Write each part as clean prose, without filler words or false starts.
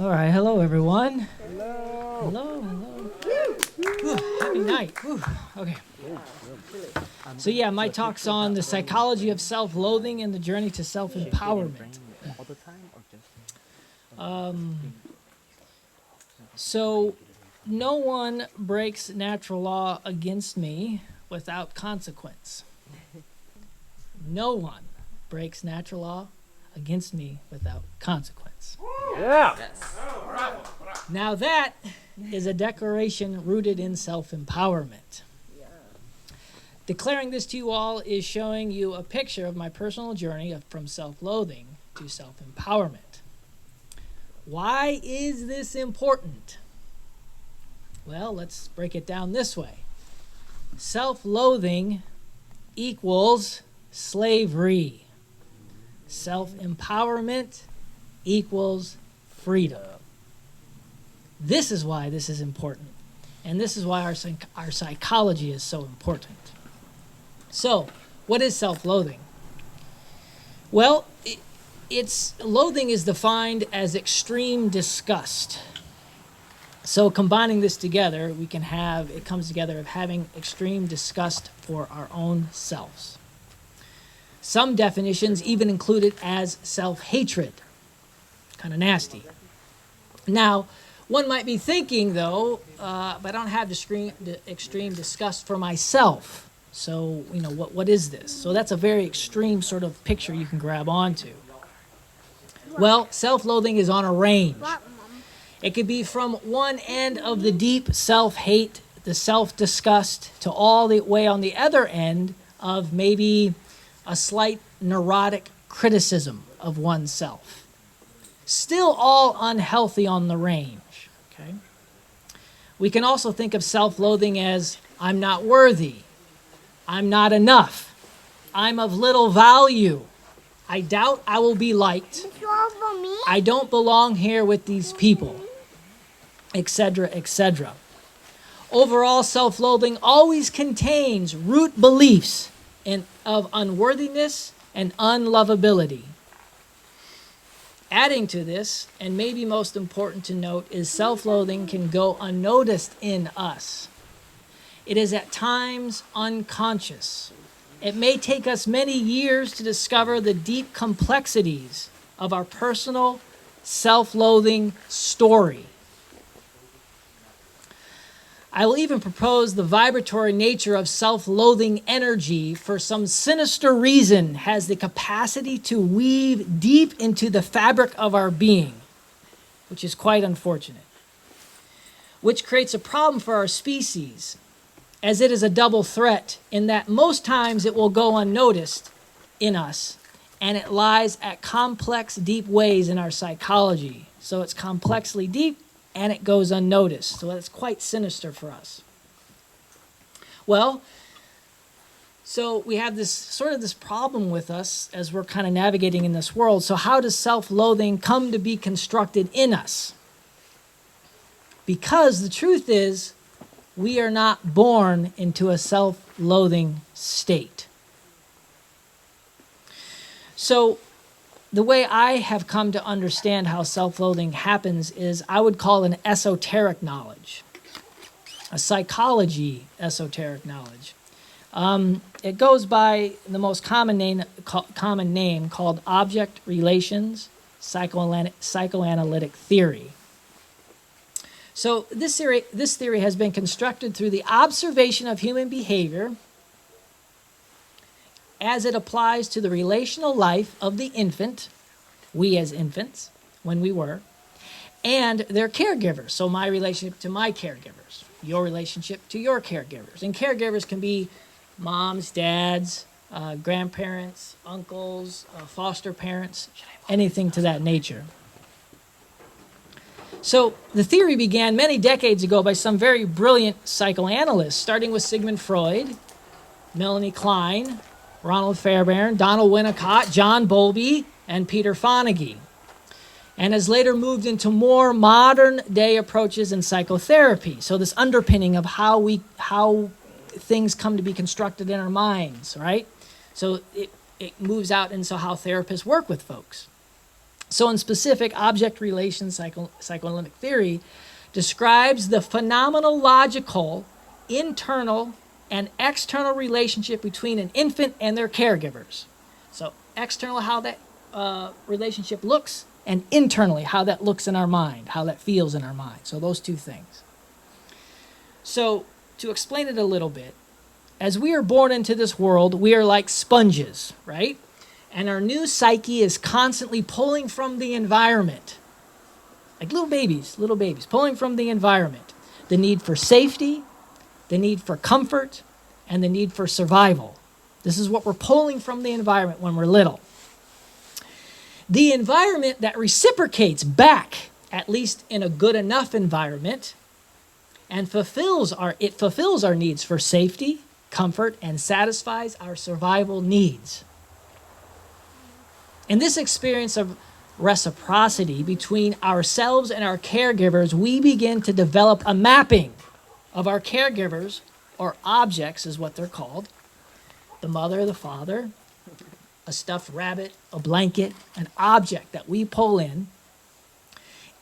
All right, hello everyone. Hello. Whew, happy night. Whew, okay. So yeah, my talk's on the psychology of self-loathing and the journey to self-empowerment. So no one breaks natural law against me without consequence. No one breaks natural law against me without consequence. Yeah. Now that is a declaration rooted in self-empowerment. Declaring this to you all is showing you a picture of my personal journey from self-loathing to self-empowerment. Why is this important? Well, let's break it down this way. Self-loathing equals slavery. Self-empowerment equals freedom. This is why this is important. And this is why our psychology is so important. So, what is self-loathing? Well, loathing is defined as extreme disgust. So combining this together, it comes together of having extreme disgust for our own selves. Some definitions even include it as self-hatred. Kind of nasty. Now, one might be thinking, though, but I don't have the extreme disgust for myself. So, what is this? So that's a very extreme sort of picture you can grab onto. Well, self-loathing is on a range. It could be from one end of the deep self-hate, the self-disgust, to all the way on the other end of maybe a slight neurotic criticism of oneself. Still all unhealthy on the range. Okay? We can also think of self-loathing as I'm not worthy. I'm not enough. I'm of little value. I doubt I will be liked. I don't belong here with these people, etc., etc. Overall, self-loathing always contains root beliefs of unworthiness and unlovability. Adding to this, and maybe most important to note, is self-loathing can go unnoticed in us. It is at times unconscious. It may take us many years to discover the deep complexities of our personal self-loathing story. I will even propose the vibratory nature of self-loathing energy for some sinister reason has the capacity to weave deep into the fabric of our being, which is quite unfortunate, which creates a problem for our species, as it is a double threat in that most times it will go unnoticed in us, and it lies at complex, deep ways in our psychology. So it's complexly deep, and it goes unnoticed. So that's quite sinister for us. Well, so we have this problem with us as we're kind of navigating in this world. So how does self-loathing come to be constructed in us? Because the truth is, we are not born into a self-loathing state. So the way I have come to understand how self-loathing happens is I would call an esoteric knowledge, a psychology esoteric knowledge. It goes by the most common name called object relations psychoanalytic theory. So this theory has been constructed through the observation of human behavior as it applies to the relational life of the infant, we as infants, when we were, and their caregivers. So my relationship to my caregivers, your relationship to your caregivers. And caregivers can be moms, dads, grandparents, uncles, foster parents, anything to that nature. So the theory began many decades ago by some very brilliant psychoanalysts, starting with Sigmund Freud, Melanie Klein, Ronald Fairbairn, Donald Winnicott, John Bowlby, and Peter Fonagy, and has later moved into more modern-day approaches in psychotherapy. So this underpinning of how things come to be constructed in our minds, right? So it moves out into how therapists work with folks. So in specific, object relations psychoanalytic theory describes the phenomenological, internal, and external relationship between an infant and their caregivers. So external, how that relationship looks, and internally, how that looks in our mind, how that feels in our mind. So those two things. So to explain it a little bit, as we are born into this world, we are like sponges, right? And our new psyche is constantly pulling from the environment. Like little babies, pulling from the environment. The need for safety, the need for comfort, and the need for survival. This is what we're pulling from the environment when we're little. The environment that reciprocates back, at least in a good enough environment, and fulfills our needs for safety, comfort, and satisfies our survival needs. In this experience of reciprocity between ourselves and our caregivers, we begin to develop a mapping of our caregivers, or objects is what they're called, the mother, the father, a stuffed rabbit, a blanket, an object that we pull in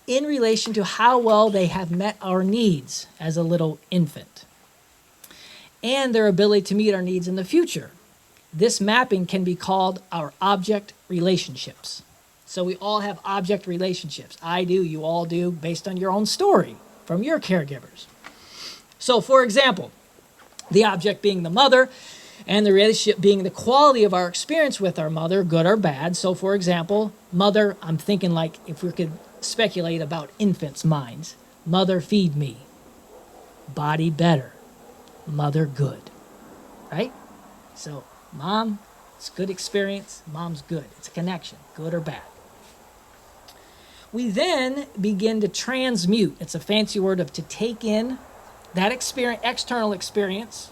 relation to how well they have met our needs as a little infant and their ability to meet our needs in the future. This mapping can be called our object relationships. So we all have object relationships. I do, you all do, based on your own story from your caregivers. So for example, the object being the mother, and the relationship being the quality of our experience with our mother, good or bad. So for example, mother, I'm thinking like if we could speculate about infants' minds. Mother, feed me. Body better. Mother, good. Right? So mom, it's good experience. Mom's good. It's a connection, good or bad. We then begin to transmute. It's a fancy word of to take in that experience, external experience,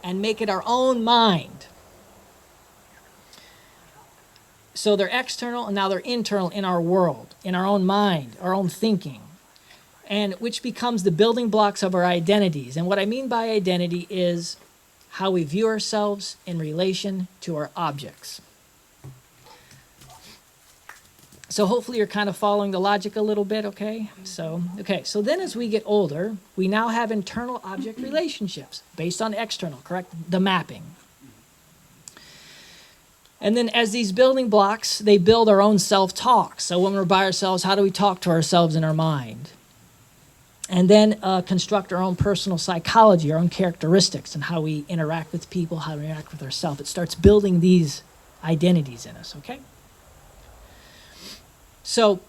and make it our own mind. So they're external and now they're internal in our world, in our own mind, our own thinking, and which becomes the building blocks of our identities. And what I mean by identity is how we view ourselves in relation to our objects. So hopefully you're kind of following the logic a little bit, okay? So then as we get older, we now have internal object relationships based on external, correct? The mapping. And then as these building blocks, they build our own self-talk. So when we're by ourselves, how do we talk to ourselves in our mind? And then construct our own personal psychology, our own characteristics, and how we interact with people, how we interact with ourselves. It starts building these identities in us, okay? So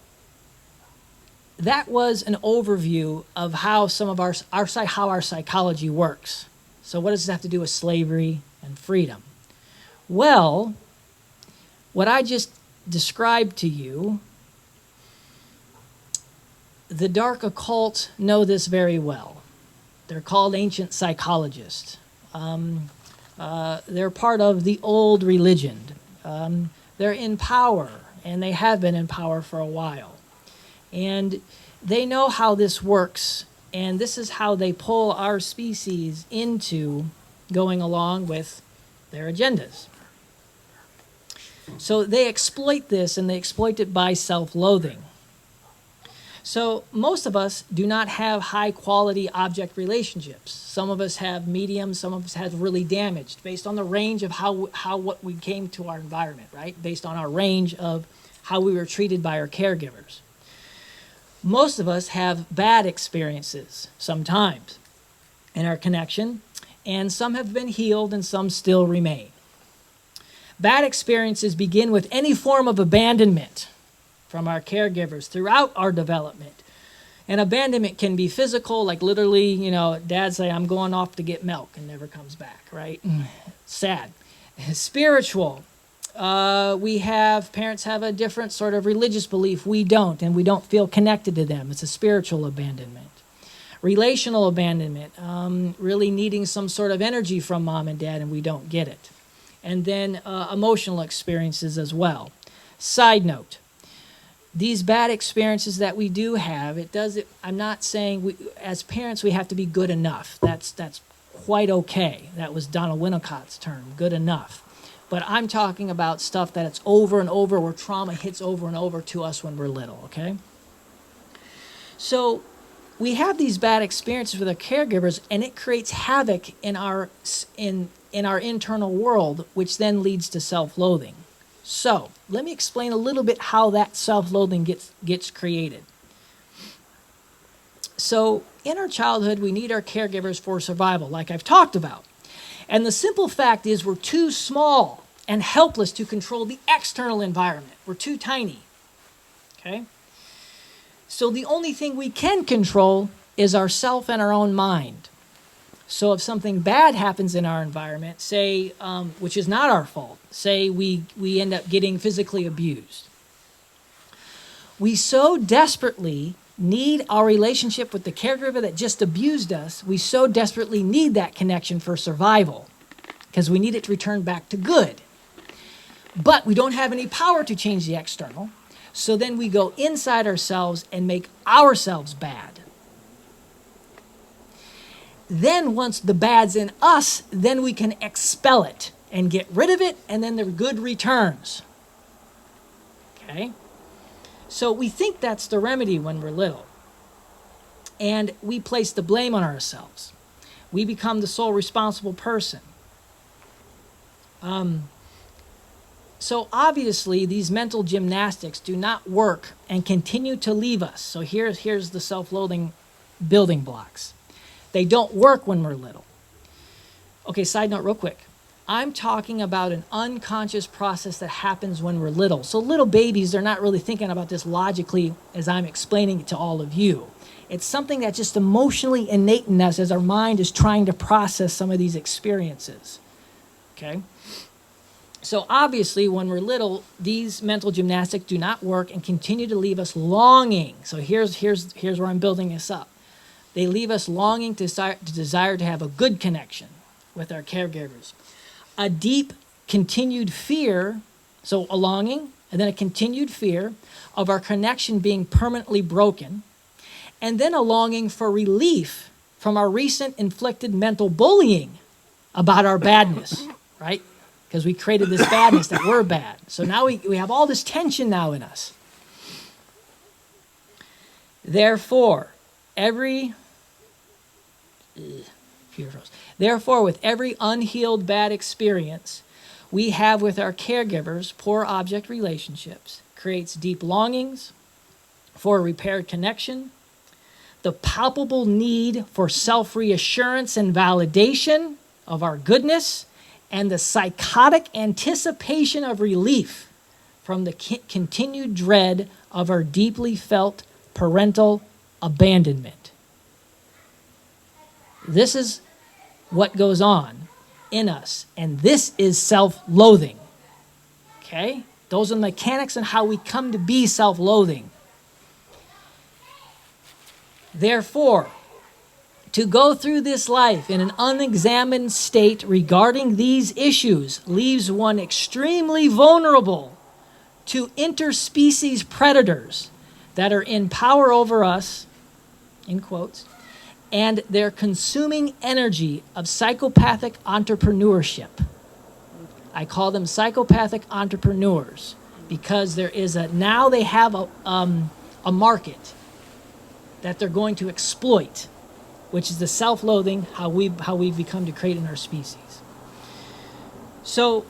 that was an overview of how some of our psychology works. So what does this have to do with slavery and freedom? Well, what I just described to you, the dark occult know this very well. They're called ancient psychologists. They're part of the old religion. They're in power, and they have been in power for a while. And they know how this works, and this is how they pull our species into going along with their agendas. So they exploit this, and they exploit it by self-loathing. So most of us do not have high-quality object relationships. Some of us have medium, some of us have really damaged, based on the range of what we came to our environment, right? Based on our range of how we were treated by our caregivers. Most of us have bad experiences sometimes in our connection, and some have been healed and some still remain. Bad experiences begin with any form of abandonment from our caregivers throughout our development. And abandonment can be physical, like literally, dad say, I'm going off to get milk, and never comes back, right? Sad. Spiritual. Parents have a different sort of religious belief. We don't, and we don't feel connected to them. It's a spiritual abandonment. Relational abandonment, really needing some sort of energy from mom and dad, and we don't get it. And then emotional experiences as well. Side note, these bad experiences that we do have, I'm not saying as parents we have to be good enough. That's quite okay. That was Donald Winnicott's term, good enough. but I'm talking about stuff that it's over and over, where trauma hits over and over to us when we're little, okay? So we have these bad experiences with our caregivers, and it creates havoc in our internal world, which then leads to self-loathing. So let me explain a little bit how that self-loathing gets created. So in our childhood, we need our caregivers for survival, like I've talked about. And the simple fact is we're too small and helpless to control the external environment. We're too tiny, okay? So the only thing we can control is ourself and our own mind. So if something bad happens in our environment, say, which is not our fault, say we end up getting physically abused, we so desperately need our relationship with the caregiver that just abused us. We so desperately need that connection for survival because we need it to return back to good. But we don't have any power to change the external. So then we go inside ourselves and make ourselves bad. Then once the bad's in us, then we can expel it and get rid of it, and then the good returns. Okay? So we think that's the remedy when we're little. And we place the blame on ourselves. We become the sole responsible person. So obviously, these mental gymnastics do not work and continue to leave us. So here's the self-loathing building blocks. They don't work when we're little. Okay, side note real quick. I'm talking about an unconscious process that happens when we're little. So little babies, they're not really thinking about this logically as I'm explaining it to all of you. It's something that's just emotionally innate in us as our mind is trying to process some of these experiences. Okay? So obviously, when we're little, these mental gymnastics do not work and continue to leave us longing. So here's where I'm building this up. They leave us longing to desire to have a good connection with our caregivers. A deep, continued fear, so a longing, and then a continued fear of our connection being permanently broken, and then a longing for relief from our recent inflicted mental bullying about our badness, right? Because we created this badness that we're bad. So now we have all this tension now in us. Therefore, with every unhealed bad experience we have with our caregivers, poor object relationships creates deep longings for a repaired connection, the palpable need for self-reassurance and validation of our goodness, and the psychotic anticipation of relief from the continued dread of our deeply felt parental abandonment. This is what goes on in us, and this is self-loathing. Okay? Those are the mechanics and how we come to be self-loathing. Therefore, to go through this life in an unexamined state regarding these issues leaves one extremely vulnerable to interspecies predators that are in power over us, in quotes, and their consuming energy of psychopathic entrepreneurship. I call them psychopathic entrepreneurs because now they have a market that they're going to exploit, which is the self-loathing, how we've become to create in our species. So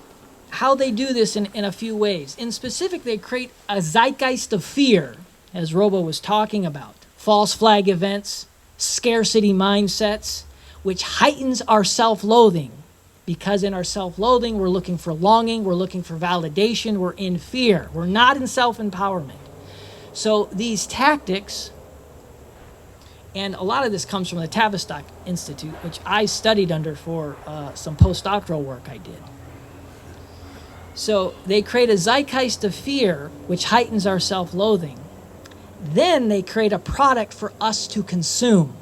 how they do this in a few ways. In specific, they create a zeitgeist of fear, as Robo was talking about. False flag events, scarcity mindsets, which heightens our self-loathing. Because in our self-loathing, we're looking for longing, we're looking for validation, we're in fear. We're not in self-empowerment. So these tactics, and a lot of this comes from the Tavistock Institute, which I studied under for some postdoctoral work I did. So they create a zeitgeist of fear, which heightens our self-loathing. Then they create a product for us to consume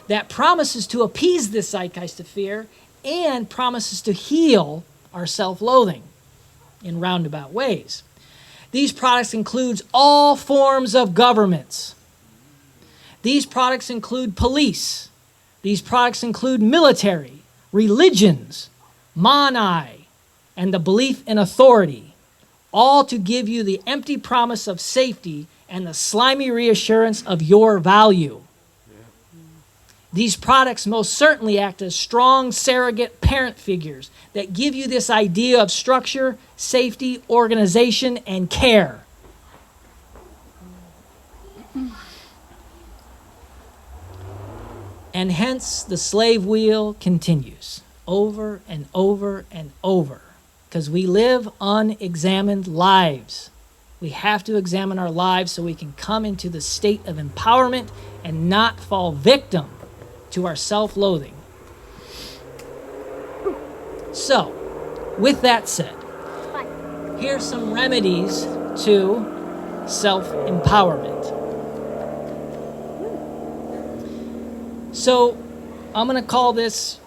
that promises to appease this zeitgeist of fear and promises to heal our self-loathing in roundabout ways. These products include all forms of governments. These products include police. These products include military, religions, Manai, and the belief in authority, all to give you the empty promise of safety and the slimy reassurance of your value. These products most certainly act as strong surrogate parent figures that give you this idea of structure, safety, organization, and care. And hence the slave wheel continues over and over and over, because we live unexamined lives. We have to examine our lives so we can come into the state of empowerment and not fall victim to our self-loathing. So, with that said, here's some remedies to self-empowerment. So, I'm going to call this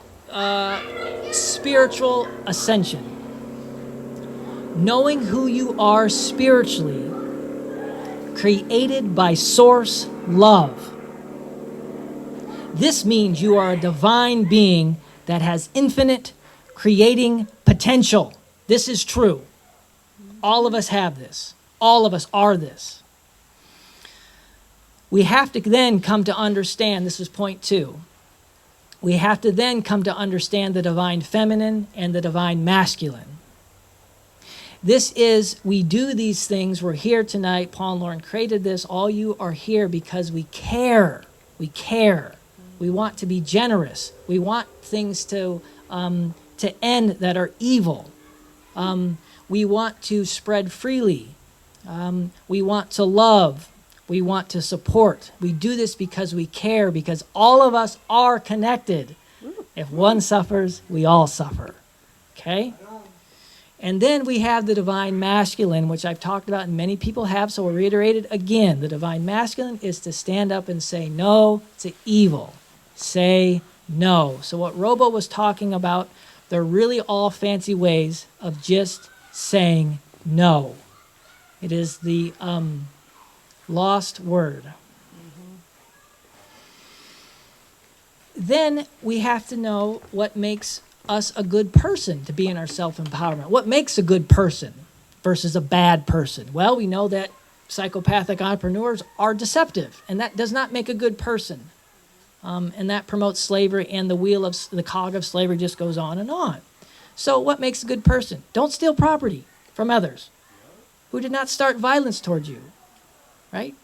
spiritual ascension. Knowing who you are spiritually, created by source love. This means you are a divine being that has infinite creating potential. This is true. All of us have this. All of us are this. We have to then come to understand, this is point 2, we have to then come to understand the divine feminine and the divine masculine. This is, we do these things, we're here tonight, Paul and Lauren created this, all you are here because we care. We care. We want to be generous. We want things to end that are evil. We want to spread freely. We want to love. We want to support. We do this because we care, because all of us are connected. If one suffers, we all suffer. Okay? And then we have the divine masculine, which I've talked about and many people have, so we'll reiterate it again. The divine masculine is to stand up and say no to evil. Say no. So what Robo was talking about, they're really all fancy ways of just saying no. It is the lost word. Then we have to know what makes us a good person to be in our self-empowerment. What makes a good person versus a bad person? Well, we know that psychopathic entrepreneurs are deceptive, and that does not make a good person. And that promotes slavery, and the cog of slavery just goes on and on. So what makes a good person? Don't steal property from others who did not start violence towards you, right?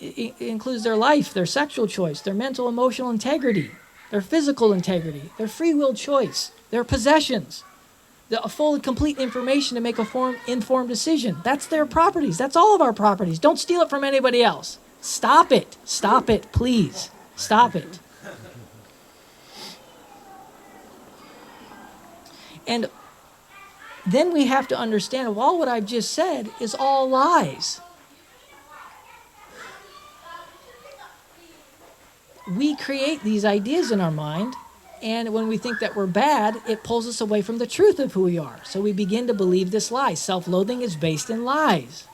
It includes their life, their sexual choice, their mental, emotional integrity, their physical integrity, their free will choice, their possessions, a full and complete information to make a informed decision. That's their properties. That's all of our properties. Don't steal it from anybody else. Stop it. Stop it, please. Stop it. And then we have to understand, well, all what I've just said is all lies. We create these ideas in our mind, and when we think that we're bad, it pulls us away from the truth of who we are. So we begin to believe this lie. Self-loathing is based in lies.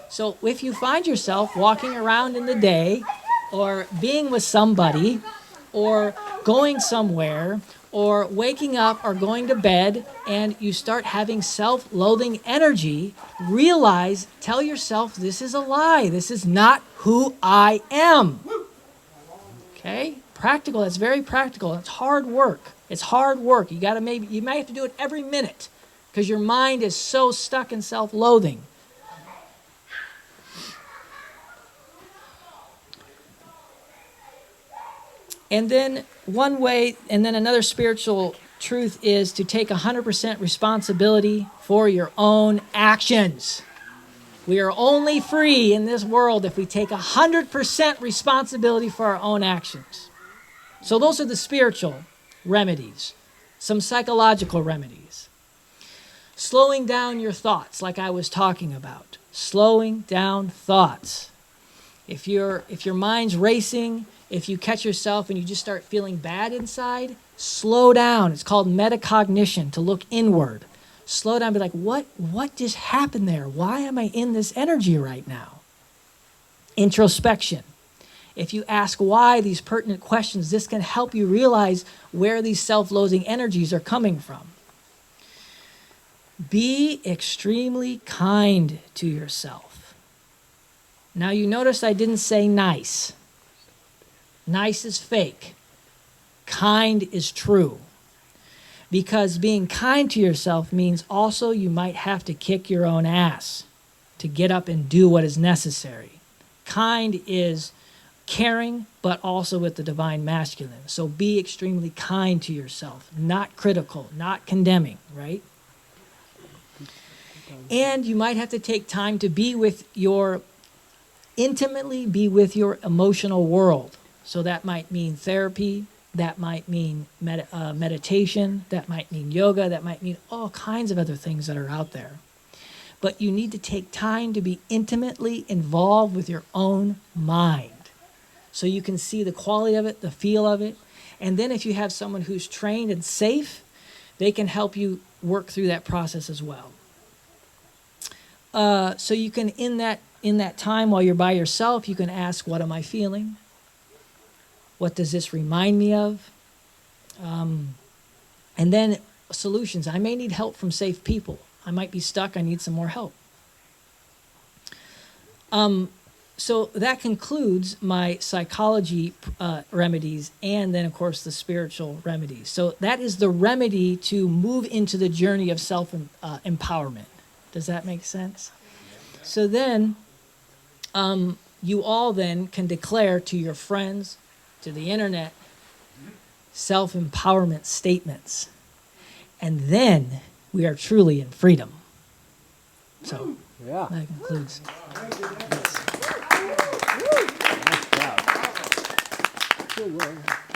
So if you find yourself walking around in the day, or being with somebody, or going somewhere, or waking up or going to bed, and you start having self-loathing energy, tell yourself, this is a lie. This is not who I am. Okay? Practical, that's very practical. It's hard work. It's hard work. You might have to do it every minute because your mind is so stuck in self-loathing. And then another spiritual truth is to take 100% responsibility for your own actions. We are only free in this world if we take 100% responsibility for our own actions. So those are the spiritual remedies. Some psychological remedies. Slowing down your thoughts, like I was talking about. Slowing down thoughts. If your mind's racing, if you catch yourself and you just start feeling bad inside, slow down. It's called metacognition, to look inward. Slow down, be like, what just happened there? Why am I in this energy right now? Introspection. If you ask why these pertinent questions, this can help you realize where these self-loathing energies are coming from. Be extremely kind to yourself. Now you notice I didn't say nice. Nice is fake. Kind is true. Because being kind to yourself means also you might have to kick your own ass to get up and do what is necessary. Kind is caring, but also with the divine masculine. So be extremely kind to yourself, not critical, not condemning, right? And you might have to take time to intimately be with your emotional world. So that might mean therapy, that might mean meditation, that might mean yoga, that might mean all kinds of other things that are out there. But you need to take time to be intimately involved with your own mind so you can see the quality of it, the feel of it. And then if you have someone who's trained and safe, they can help you work through that process as well. So you can, in that time while you're by yourself, you can ask, what am I feeling? What does this remind me of? And then solutions. I may need help from safe people. I might be stuck. I need some more help. So that concludes my psychology remedies and then, of course, the spiritual remedies. So that is the remedy to move into the journey of self-empowerment. Does that make sense? So then you all then can declare to your friends, to the internet, self-empowerment statements. And then we are truly in freedom. So Yeah. that concludes. Nice job. Good work.